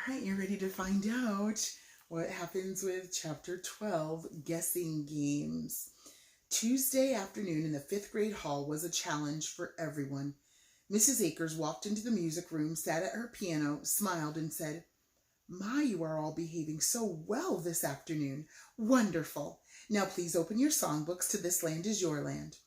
right, you're ready to find out what happens with Chapter 12, Guessing Games. Tuesday afternoon in the fifth grade hall was a challenge for everyone. Mrs. Akers walked into the music room, sat at her piano, smiled, and said, "My, you are all behaving so well this afternoon. Wonderful. Now please open your songbooks to This Land Is Your Land."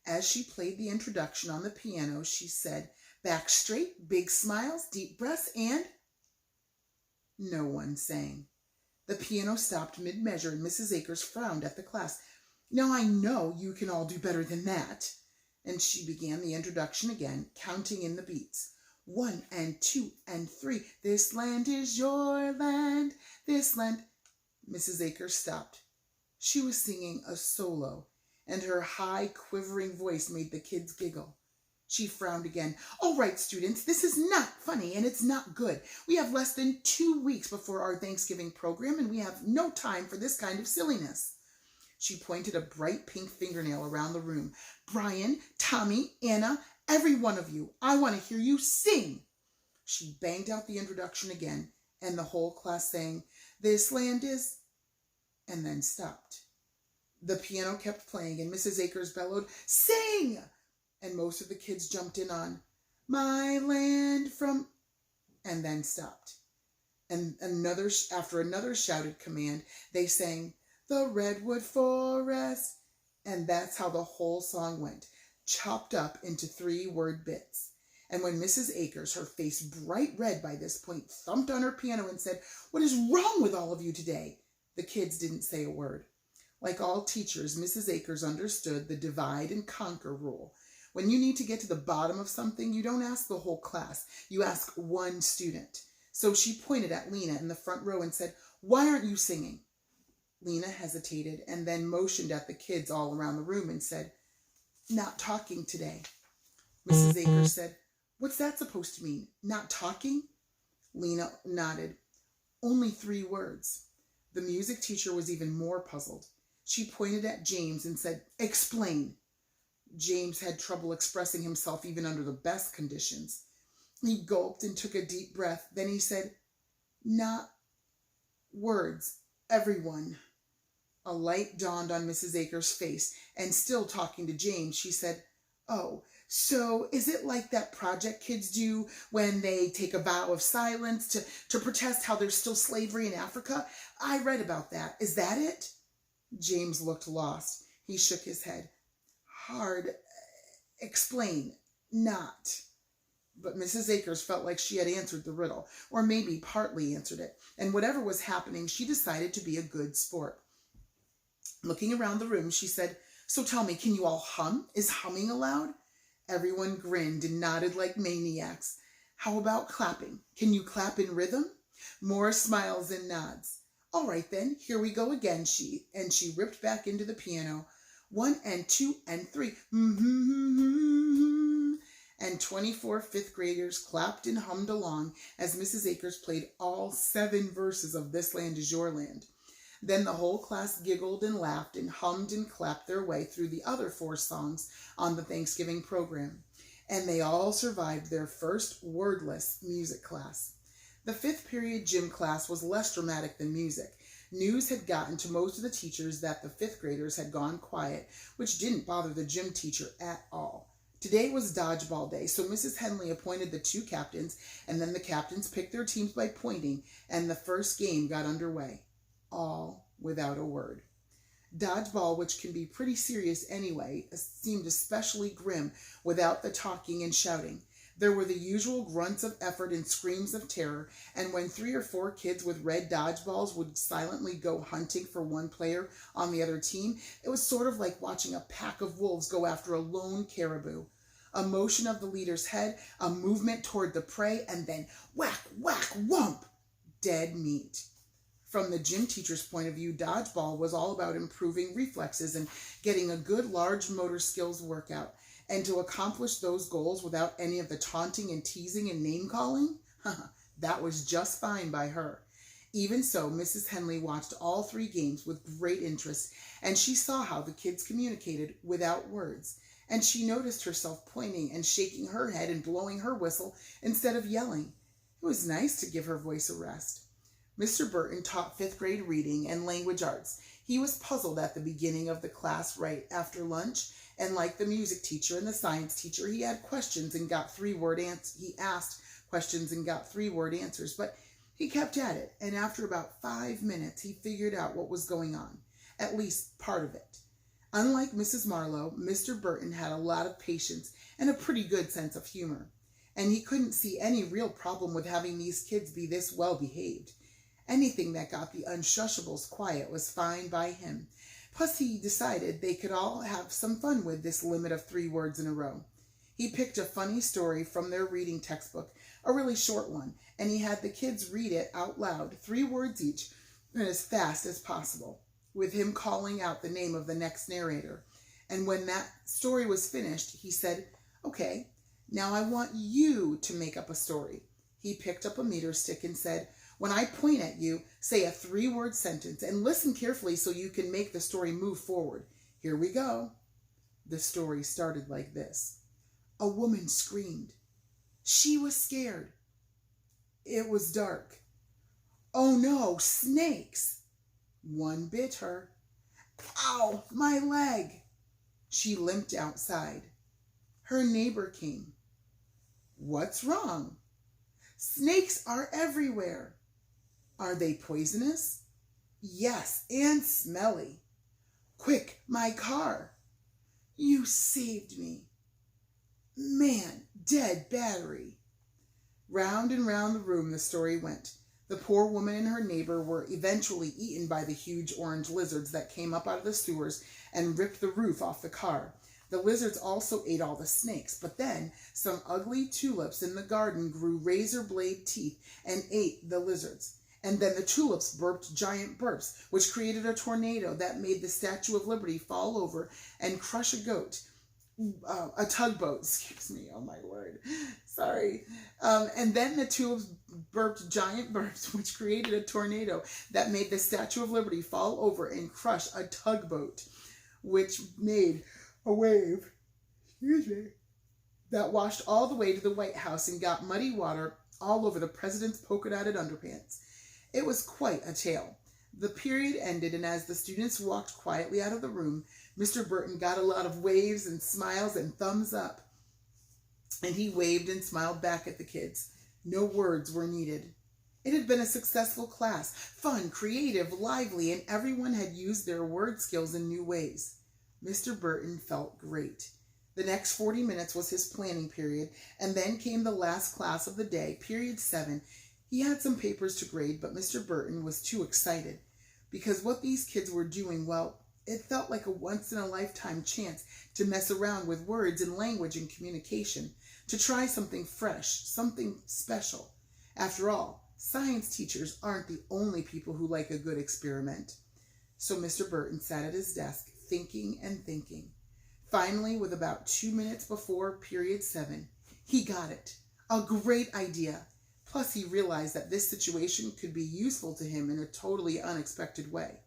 As she played the introduction on the piano, she said, "Back straight, big smiles, deep breaths, and..." No one sang. The piano stopped mid-measure and Mrs. Akers frowned at the class. "Now I know you can all do better than that." And she began the introduction again, counting in the beats. 1 and 2 and 3. This land is your land, this land. Mrs. Akers stopped. She was singing a solo, and her high, quivering voice made the kids giggle. She frowned again. "All right, students, this is not funny and it's not good. We have less than 2 weeks before our Thanksgiving program and we have no time for this kind of silliness." She pointed a bright pink fingernail around the room. "Brian, Tommy, Anna, every one of you, I want to hear you sing." She banged out the introduction again, and the whole class sang, "This land is..." and then stopped. The piano kept playing and Mrs. Akers bellowed, "Sing!" And most of the kids jumped in on, "My land from..." and then stopped. And after another shouted command, they sang, "The redwood forest." And that's how the whole song went, chopped up into 3-word bits. And when Mrs. Akers, her face bright red by this point, thumped on her piano and said, "What is wrong with all of you today?" the kids didn't say a word. Like all teachers, Mrs. Akers understood the divide and conquer rule. When you need to get to the bottom of something, you don't ask the whole class. You ask one student. So she pointed at Lena in the front row and said, "Why aren't you singing?" Lena hesitated and then motioned at the kids all around the room and said, "Not talking today." Mrs. Akers said, "What's that supposed to mean? Not talking?" Lena nodded. "Only 3 words." The music teacher was even more puzzled. She pointed at James and said, "Explain." James had trouble expressing himself even under the best conditions. He gulped and took a deep breath. Then he said, "Not words, everyone." A light dawned on Mrs. Akers' face, and still talking to James, she said, "Oh, so is it like that project kids do when they take a vow of silence to protest how there's still slavery in Africa? I read about that. Is that it?" James looked lost. He shook his head. "Hard. Explain. Not." But Mrs. Akers felt like she had answered the riddle, or maybe partly answered it, and whatever was happening, she decided to be a good sport. Looking around the room, she said, "So tell me, can you all hum? Is humming allowed?" Everyone grinned and nodded like maniacs. "How about clapping? Can you clap in rhythm?" More smiles and nods. "All right then, here we go again," she ripped back into the piano. 1 and 2 and 3. And 24 fifth graders clapped and hummed along as Mrs. Akers played all 7 verses of This Land Is Your Land. Then the whole class giggled and laughed and hummed and clapped their way through the other 4 songs on the Thanksgiving program. And they all survived their first wordless music class. The 5th period gym class was less dramatic than music. News had gotten to most of the teachers that the 5th graders had gone quiet, which didn't bother the gym teacher at all. Today was dodgeball day, so Mrs. Henley appointed the 2 captains, and then the captains picked their teams by pointing, and the first game got underway. All without a word. Dodgeball, which can be pretty serious anyway, seemed especially grim without the talking and shouting. There were the usual grunts of effort and screams of terror, and when 3 or 4 kids with red dodgeballs would silently go hunting for one player on the other team, it was sort of like watching a pack of wolves go after a lone caribou. A motion of the leader's head, a movement toward the prey, and then whack, whack, whump! Dead meat. From the gym teacher's point of view, dodgeball was all about improving reflexes and getting a good large motor skills workout. And to accomplish those goals without any of the taunting and teasing and name-calling, that was just fine by her. Even so, Mrs. Henley watched all 3 games with great interest, and she saw how the kids communicated without words. And she noticed herself pointing and shaking her head and blowing her whistle instead of yelling. It It was nice to give her voice a rest. Mr. Burton taught fifth grade reading and language arts. He was puzzled at the beginning of the class right after lunch, and like the music teacher and the science teacher, he had questions and got he asked questions and got 3-word answers, but he kept at it, and after about 5 minutes, he figured out what was going on, at least part of it. Unlike Mrs. Marlowe, Mr. Burton had a lot of patience and a pretty good sense of humor, and he couldn't see any real problem with having these kids be this well behaved. Anything that got the unshushables quiet was fine by him. Plus, he decided they could all have some fun with this limit of 3 words in a row. He picked a funny story from their reading textbook, a really short one, and he had the kids read it out loud, 3 words each, and as fast as possible, with him calling out the name of the next narrator. And when that story was finished, he said, "Okay, now I want you to make up a story." He picked up a meter stick and said, "When I point at you, say a 3-word sentence and listen carefully so you can make the story move forward. Here we go." The story started like this. A woman screamed. She was scared. It was dark. Oh no, snakes! One bit her. Ow, my leg! She limped outside. Her neighbor came. What's wrong? Snakes are everywhere. Are they poisonous? Yes, and smelly. Quick, my car. You saved me. Man, dead battery. Round and round the room the story went. The poor woman and her neighbor were eventually eaten by the huge orange lizards that came up out of the sewers and ripped the roof off the car. The lizards also ate all the snakes, but then some ugly tulips in the garden grew razor blade teeth and ate the lizards. And then the tulips burped giant burps, which created a tornado that made the Statue of Liberty fall over and crush a tugboat, excuse me, oh my word, sorry. And then the tulips burped giant burps, which created a tornado that made the Statue of Liberty fall over and crush a tugboat, which made a wave, excuse me, that washed all the way to the White House and got muddy water all over the president's polka-dotted underpants. It was quite a tale. The period ended, and as the students walked quietly out of the room, Mr. Burton got a lot of waves and smiles and thumbs up. And he waved and smiled back at the kids. No words were needed. It had been a successful class, fun, creative, lively, and everyone had used their word skills in new ways. Mr. Burton felt great. The next 40 minutes was his planning period, and then came the last class of the day, period 7. He had some papers to grade, but Mr. Burton was too excited because what these kids were doing, well, it felt like a once-in-a-lifetime chance to mess around with words and language and communication, to try something fresh, something special. After all, science teachers aren't the only people who like a good experiment. So Mr. Burton sat at his desk, thinking and thinking. Finally, with about 2 minutes before period 7, he got it. A great idea. Plus, he realized that this situation could be useful to him in a totally unexpected way.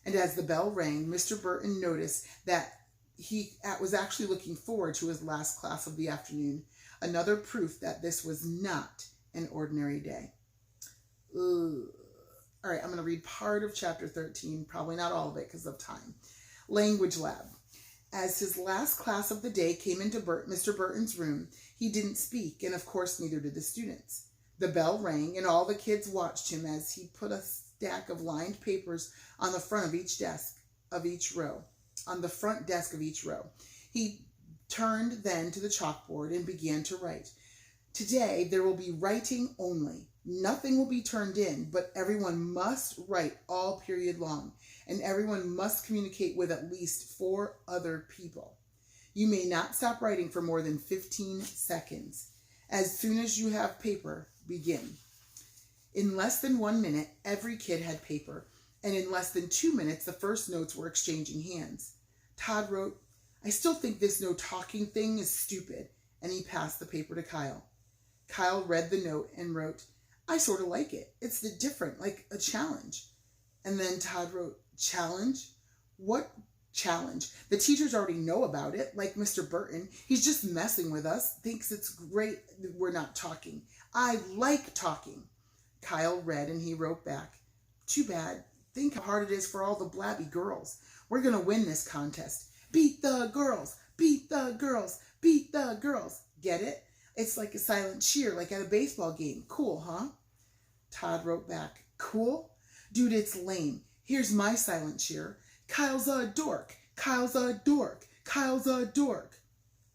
And as the bell rang, Mr. Burton noticed that he was actually looking forward to his last class of the afternoon, another proof that this was not an ordinary day. Ugh. All right, I'm going to read part of chapter 13, probably not all of it because of time. Language Lab. As his last class of the day came into Mr. Burton's room, he didn't speak, and of course neither did the students. The bell rang, and all the kids watched him as he put a stack of lined papers on the front of each desk of each row, on the front desk of each row. He turned then to the chalkboard and began to write. Today there will be writing only. Nothing will be turned in, but everyone must write all period long, and everyone must communicate with at least 4 other people. You may not stop writing for more than 15 seconds. As soon as you have paper, begin. In less than 1 minute, every kid had paper, and in less than 2 minutes, the first notes were exchanging hands. Todd wrote, "I still think this no talking thing is stupid," and he passed the paper to Kyle. Kyle read the note and wrote, "I sort of like it. It's different, like a challenge." And then Todd wrote, "Challenge? What challenge? The teachers already know about it, like Mr. Burton. He's just messing with us, thinks it's great that we're not talking. I like talking. Kyle read and he wrote back, too bad. Think how hard it is for all the blabby girls. We're going to win this contest. Beat the girls, beat the girls, beat the girls. Get it? It's like a silent cheer, like at a baseball game. Cool, huh? Todd wrote back, cool? Dude, it's lame. Here's my silent cheer. Kyle's a dork. Kyle's a dork. Kyle's a dork.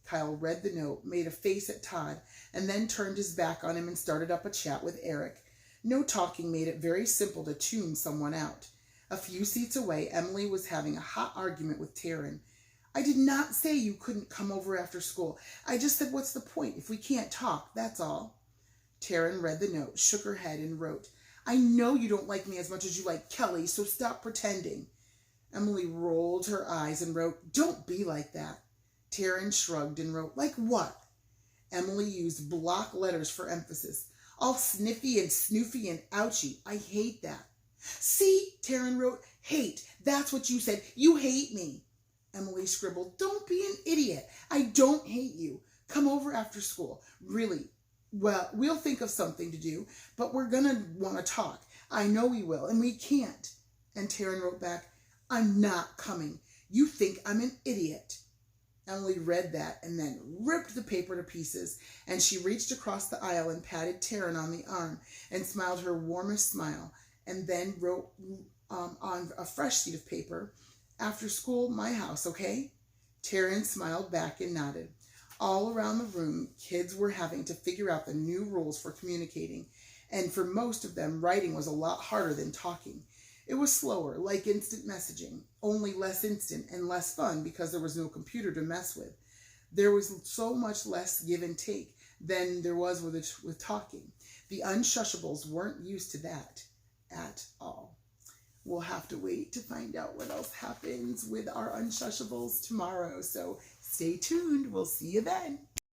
Kyle read the note, made a face at Todd, and then turned his back on him and started up a chat with Eric. No talking made it very simple to tune someone out. A few seats away, Emily was having a hot argument with Taryn. I did not say you couldn't come over after school. I just said, what's the point if we can't talk? That's all. Taryn read the note, shook her head, and wrote, I know you don't like me as much as you like Kelly, so stop pretending. Emily rolled her eyes and wrote, don't be like that. Taryn shrugged and wrote, like what? Emily used block letters for emphasis. All sniffy and snoofy and ouchy. I hate that. See, Taryn wrote, hate. That's what you said. You hate me. Emily scribbled, don't be an idiot. I don't hate you. Come over after school. Really. Well, we'll think of something to do, but we're going to want to talk. I know we will, and we can't. And Taryn wrote back, I'm not coming. You think I'm an idiot. Emily read that and then ripped the paper to pieces, and she reached across the aisle and patted Taryn on the arm and smiled her warmest smile, and then wrote on a fresh sheet of paper, after school, my house, okay? Taryn smiled back and nodded. All around the room, kids were having to figure out the new rules for communicating, and for most of them, writing was a lot harder than talking. It was slower, like instant messaging, only less instant and less fun because there was no computer to mess with. There was so much less give and take than there was with talking. The Unshushables weren't used to that at all. We'll have to wait to find out what else happens with our Unshushables tomorrow, so stay tuned. We'll see you then.